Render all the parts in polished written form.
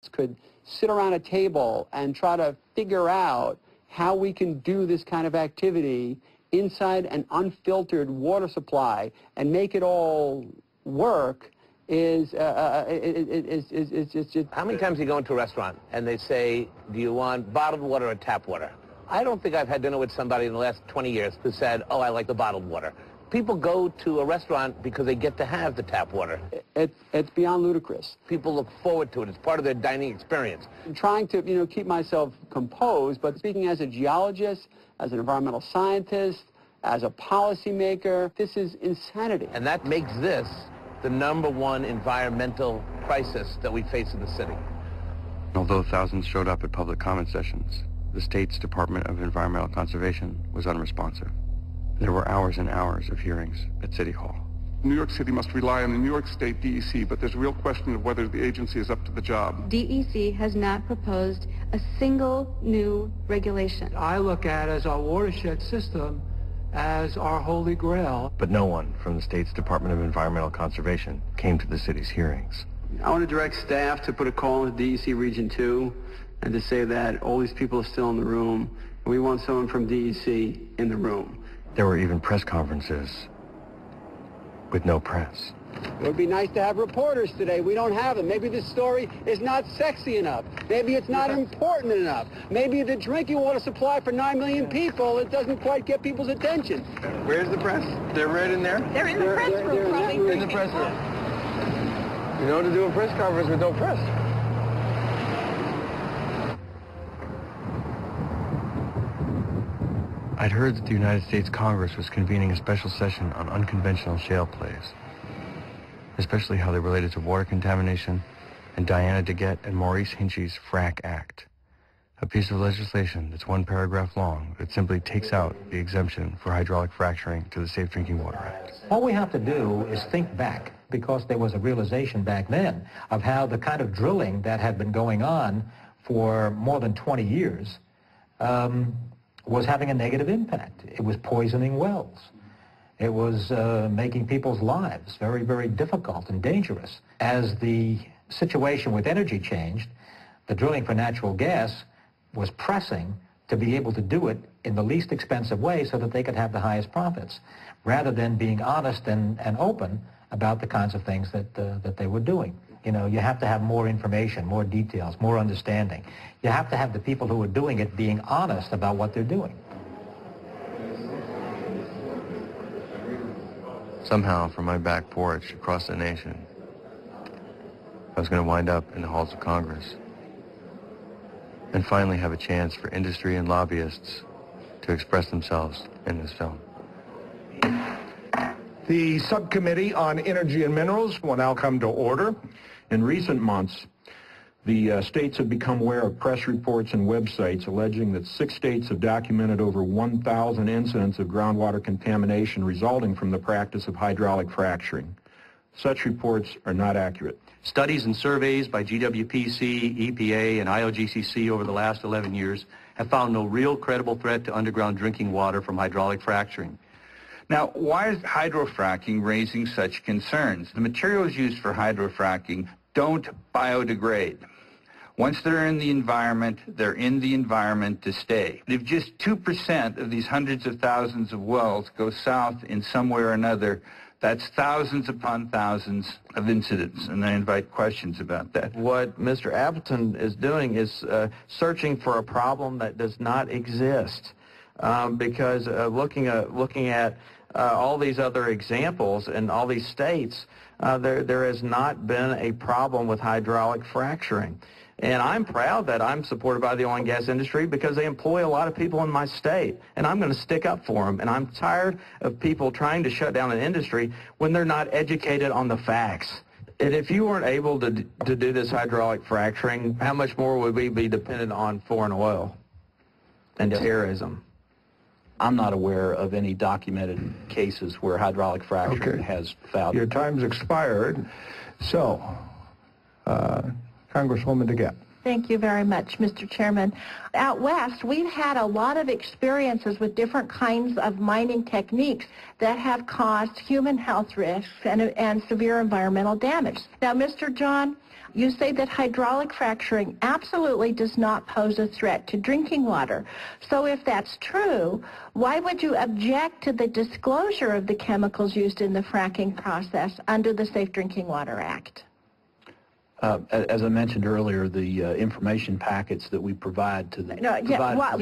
could sit around a table and try to figure out how we can do this kind of activity inside an unfiltered water supply and make it all work is How many times do you go into a restaurant and they say, do you want bottled water or tap water? I don't think I've had dinner with somebody in the last 20 years who said, oh, I like the bottled water. People go to a restaurant because they get to have the tap water. It's beyond ludicrous. People look forward to it. It's part of their dining experience. I'm trying to, keep myself composed, but speaking as a geologist, as an environmental scientist, as a policymaker, this is insanity. And that makes this the #1 environmental crisis that we face in the city. Although thousands showed up at public comment sessions, the state's Department of Environmental Conservation was unresponsive. There were hours and hours of hearings at City Hall. New York City must rely on the New York State DEC, but there's a real question of whether the agency is up to the job. DEC has not proposed a single new regulation. I look at as our watershed system as our holy grail. But no one from the state's Department of Environmental Conservation came to the city's hearings. I want to direct staff to put a call into DEC Region 2 and to say that all these people are still in the room. We want someone from DEC in the room. There were even press conferences with no press. It would be nice to have reporters today. We don't have them. Maybe this story is not sexy enough. Maybe it's not important enough. Maybe the drinking water supply for 9 million people, it doesn't quite get people's attention. Where's the press? They're right in there? They're in the press room, probably. In the press room. You know, to do a press conference with no press. I'd heard that the United States Congress was convening a special session on unconventional shale plays, especially how they related to water contamination and Diana DeGette and Maurice Hinchy's FRAC Act, a piece of legislation that's 1 paragraph long that simply takes out the exemption for hydraulic fracturing to the Safe Drinking Water Act. All we have to do is think back, because there was a realization back then of how the kind of drilling that had been going on for more than 20 years was having a negative impact. It was poisoning wells. It was making people's lives very, very difficult and dangerous. As the situation with energy changed, the drilling for natural gas was pressing to be able to do it in the least expensive way so that they could have the highest profits, rather than being honest and open about the kinds of things that they were doing. You know, you have to have more information, more details, more understanding. You have to have the people who are doing it being honest about what they're doing. Somehow, from my back porch across the nation, I was going to wind up in the halls of Congress and finally have a chance for industry and lobbyists to express themselves in this film. The Subcommittee on Energy and Minerals will now come to order. In recent months, the states have become aware of press reports and websites alleging that 6 states have documented over 1,000 incidents of groundwater contamination resulting from the practice of hydraulic fracturing. Such reports are not accurate. Studies and surveys by GWPC, EPA, and IOGCC over the last 11 years have found no real credible threat to underground drinking water from hydraulic fracturing. Now, why is hydrofracking raising such concerns? The materials used for hydrofracking don't biodegrade. Once they're in the environment, they're in the environment to stay. If just 2% of these hundreds of thousands of wells go south in some way or another, that's thousands upon thousands of incidents, and I invite questions about that. What Mr. Appleton is doing is searching for a problem that does not exist, because looking at all these other examples in all these states, there has not been a problem with hydraulic fracturing. And I'm proud that I'm supported by the oil and gas industry because they employ a lot of people in my state, and I'm going to stick up for them. And I'm tired of people trying to shut down an industry when they're not educated on the facts. And if you weren't able to do this hydraulic fracturing, how much more would we be dependent on foreign oil and terrorism? I'm not aware of any documented cases where hydraulic fracturing has failed. Your time's expired. So, Congresswoman DeGette. Thank you very much, Mr. Chairman. Out west, we've had a lot of experiences with different kinds of mining techniques that have caused human health risks and severe environmental damage. Now, Mr. John, you say that hydraulic fracturing absolutely does not pose a threat to drinking water. So if that's true, why would you object to the disclosure of the chemicals used in the fracking process under the Safe Drinking Water Act? As I mentioned earlier, the information packets that we provide to the...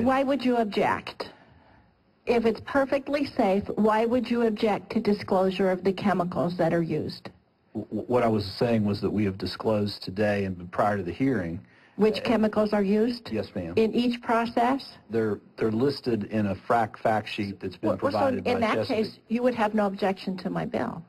Why would you object? If it's perfectly safe, why would you object to disclosure of the chemicals that are used? What I was saying was that we have disclosed today and prior to the hearing... Which chemicals are used? Yes, ma'am. In each process? They're listed in a fact sheet that's been provided by Chesapeake. In that case, you would have no objection to my bill.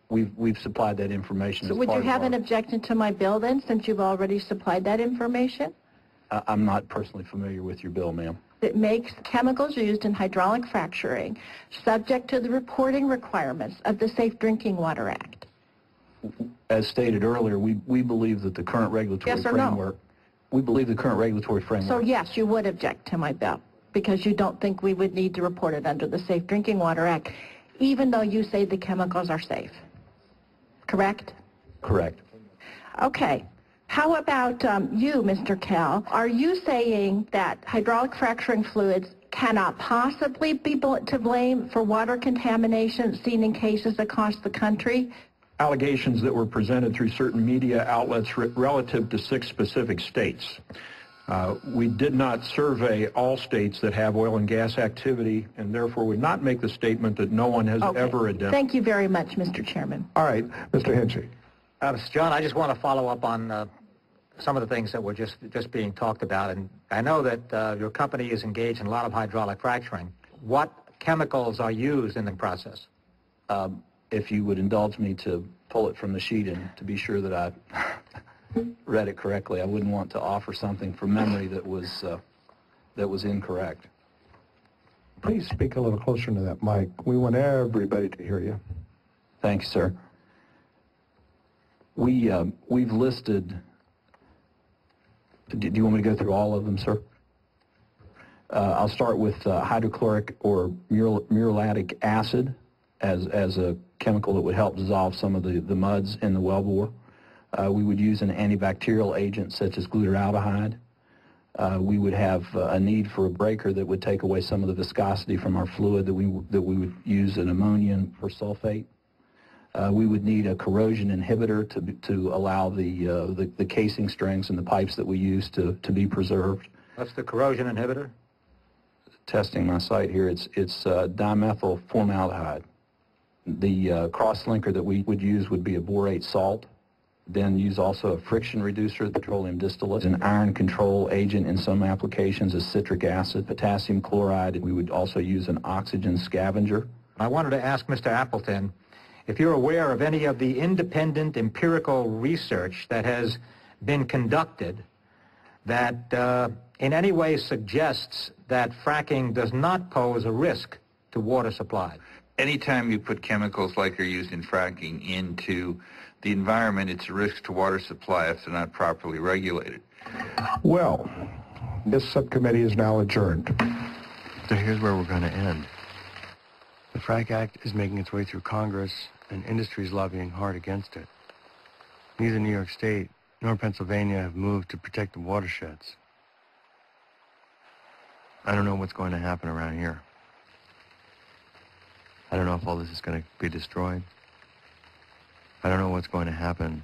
We've supplied that information. So would you have an objection to my bill then, since you've already supplied that information? I'm not personally familiar with your bill, ma'am. It makes chemicals used in hydraulic fracturing subject to the reporting requirements of the Safe Drinking Water Act. As stated earlier, we believe that the current regulatory framework... We believe the current regulatory framework... So yes, you would object to my bill, because you don't think we would need to report it under the Safe Drinking Water Act, even though you say the chemicals are safe. Correct? Correct. Okay. How about you, Mr. Kell? Are you saying that hydraulic fracturing fluids cannot possibly be to blame for water contamination seen in cases across the country? Allegations that were presented through certain media outlets relative to 6 specific states. We did not survey all states that have oil and gas activity, and therefore would not make the statement that no one has ever identified. Thank you very much, Mr. Chairman. All right, Mr. Hinchy. Mr. John, I just want to follow up on some of the things that were just being talked about. And I know that your company is engaged in a lot of hydraulic fracturing. What chemicals are used in the process? If you would indulge me to pull it from the sheet and to be sure that I read it correctly, I wouldn't want to offer something from memory that was incorrect. Please speak a little closer to that mic. We want everybody to hear you. Thank you, sir. We've listed... Do you want me to go through all of them, sir? I'll start with hydrochloric or muriatic acid as a chemical that would help dissolve some of the muds in the wellbore. We would use an antibacterial agent such as glutaraldehyde. We would have a need for a breaker that would take away some of the viscosity from our fluid that we would use an ammonium persulfate. We would need a corrosion inhibitor to allow the casing strings and the pipes that we use to be preserved. What's the corrosion inhibitor? Testing my site here, it's dimethyl formaldehyde. The cross-linker that we would use would be a borate salt. Then use also a friction reducer, petroleum distillate, an iron control agent in some applications is citric acid, potassium chloride. We would also use an oxygen scavenger. I wanted to ask Mr. Appleton if you're aware of any of the independent empirical research that has been conducted that in any way suggests that fracking does not pose a risk to water supply. Anytime you put chemicals like are used in fracking into the environment, it's a risk to water supply if they're not properly regulated. Well, this subcommittee is now adjourned. So here's where we're going to end. The FRAC Act is making its way through Congress, and industry is lobbying hard against it. Neither New York State nor Pennsylvania have moved to protect the watersheds. I don't know what's going to happen around here. I don't know if all this is going to be destroyed. I don't know what's going to happen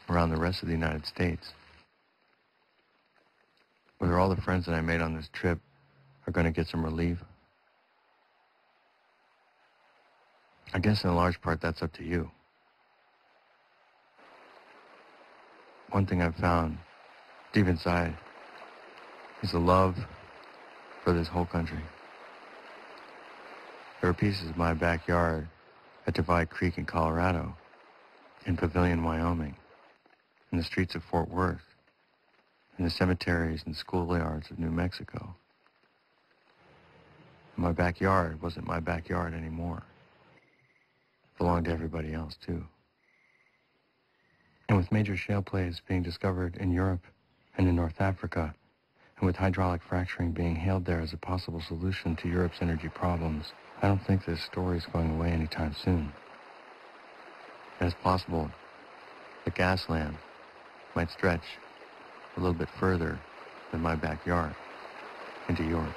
around the rest of the United States. Whether all the friends that I made on this trip are going to get some relief. I guess in a large part that's up to you. One thing I've found deep inside is a love for this whole country. There are pieces of my backyard at Divide Creek in Colorado, in Pavilion, Wyoming, in the streets of Fort Worth, in the cemeteries and schoolyards of New Mexico. My backyard wasn't my backyard anymore. It belonged to everybody else, too. And with major shale plays being discovered in Europe and in North Africa, and with hydraulic fracturing being hailed there as a possible solution to Europe's energy problems, I don't think this story is going away anytime soon. And it's possible that Gasland might stretch a little bit further than my backyard into yours.